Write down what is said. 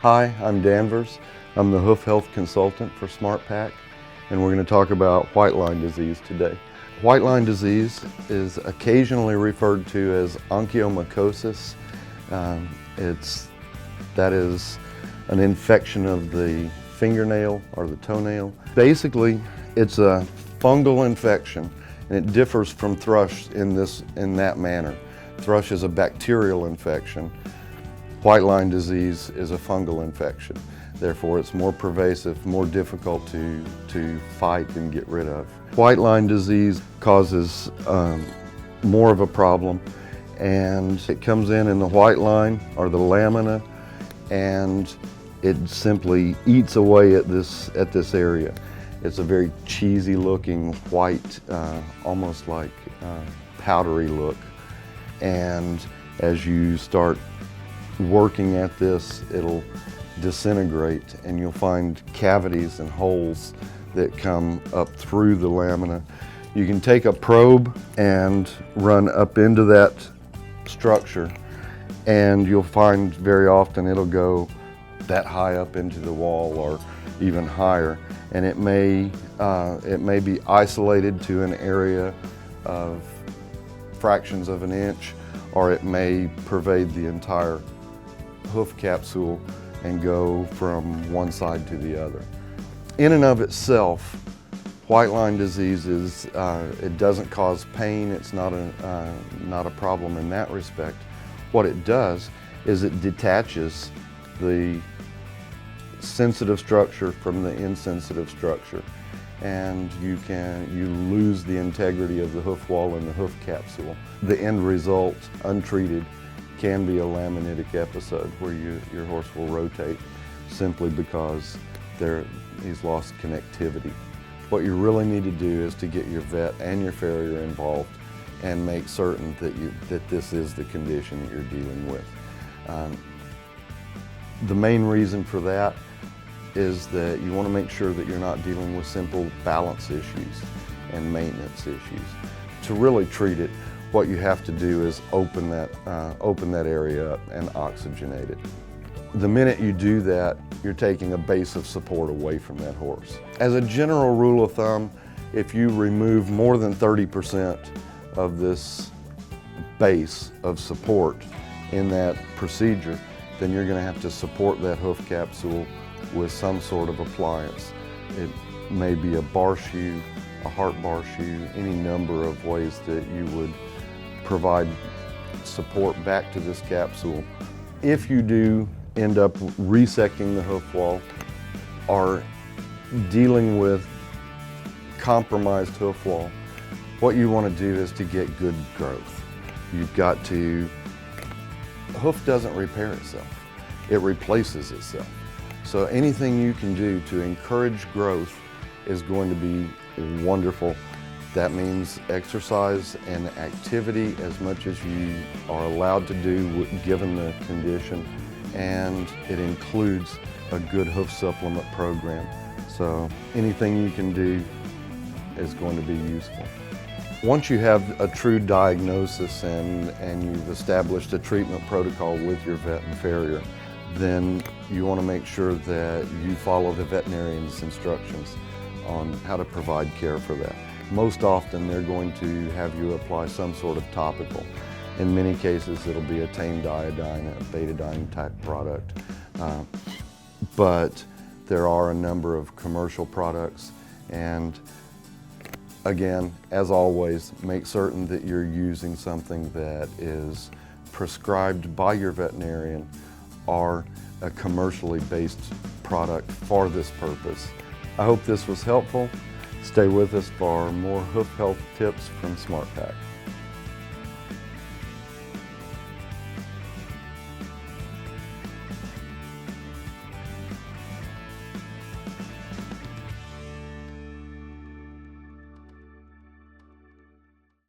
Hi, I'm Danvers. I'm the hoof health consultant for SmartPak, and we're going to talk about white line disease today. White line disease is occasionally referred to as onychomycosis. That is an infection of the fingernail or the toenail. Basically, it's a fungal infection, and it differs from thrush in that manner. Thrush is a bacterial infection. White line disease is a fungal infection. Therefore, it's more pervasive, more difficult to fight and get rid of. White line disease causes more of a problem, and it comes in the white line or the lamina, and it simply eats away at this area. It's a very cheesy looking white, almost like powdery look. And as you start working at this, it'll disintegrate, and you'll find cavities and holes that come up through the lamina. You can take a probe and run up into that structure, and you'll find very often it'll go that high up into the wall or even higher, and it may be isolated to an area of fractions of an inch, or it may pervade the entire hoof capsule and go from one side to the other. In and of itself, white line disease it doesn't cause pain. It's not a problem in that respect. What it does is it detaches the sensitive structure from the insensitive structure, and you lose the integrity of the hoof wall and the hoof capsule. The end result, untreated, can be a laminitic episode where your horse will rotate simply because he's lost connectivity. What you really need to do is to get your vet and your farrier involved and make certain that this is the condition that you're dealing with. The main reason for that is that you want to make sure that you're not dealing with simple balance issues and maintenance issues. To really treat it, what you have to do is open that area up and oxygenate it. The minute you do that, you're taking a base of support away from that horse. As a general rule of thumb, if you remove more than 30% of this base of support in that procedure, then you're going to have to support that hoof capsule with some sort of appliance. It may be a bar shoe, a heart bar shoe, any number of ways that you would provide support back to this capsule. If you do end up resecting the hoof wall or dealing with compromised hoof wall, what you want to do is to get good growth. You've got to, hoof doesn't repair itself, it replaces itself. So anything you can do to encourage growth is going to be wonderful. That means exercise and activity as much as you are allowed to do given the condition, and it includes a good hoof supplement program. So anything you can do is going to be useful. Once you have a true diagnosis and you've established a treatment protocol with your vet and farrier, then you want to make sure that you follow the veterinarian's instructions on how to provide care for that. Most often they're going to have you apply some sort of topical. In many cases it'll be a tamed iodine, a betadine type product. But there are a number of commercial products, and again, as always, make certain that you're using something that is prescribed by your veterinarian or a commercially based product for this purpose. I hope this was helpful. Stay with us for more hoof health tips from SmartPak.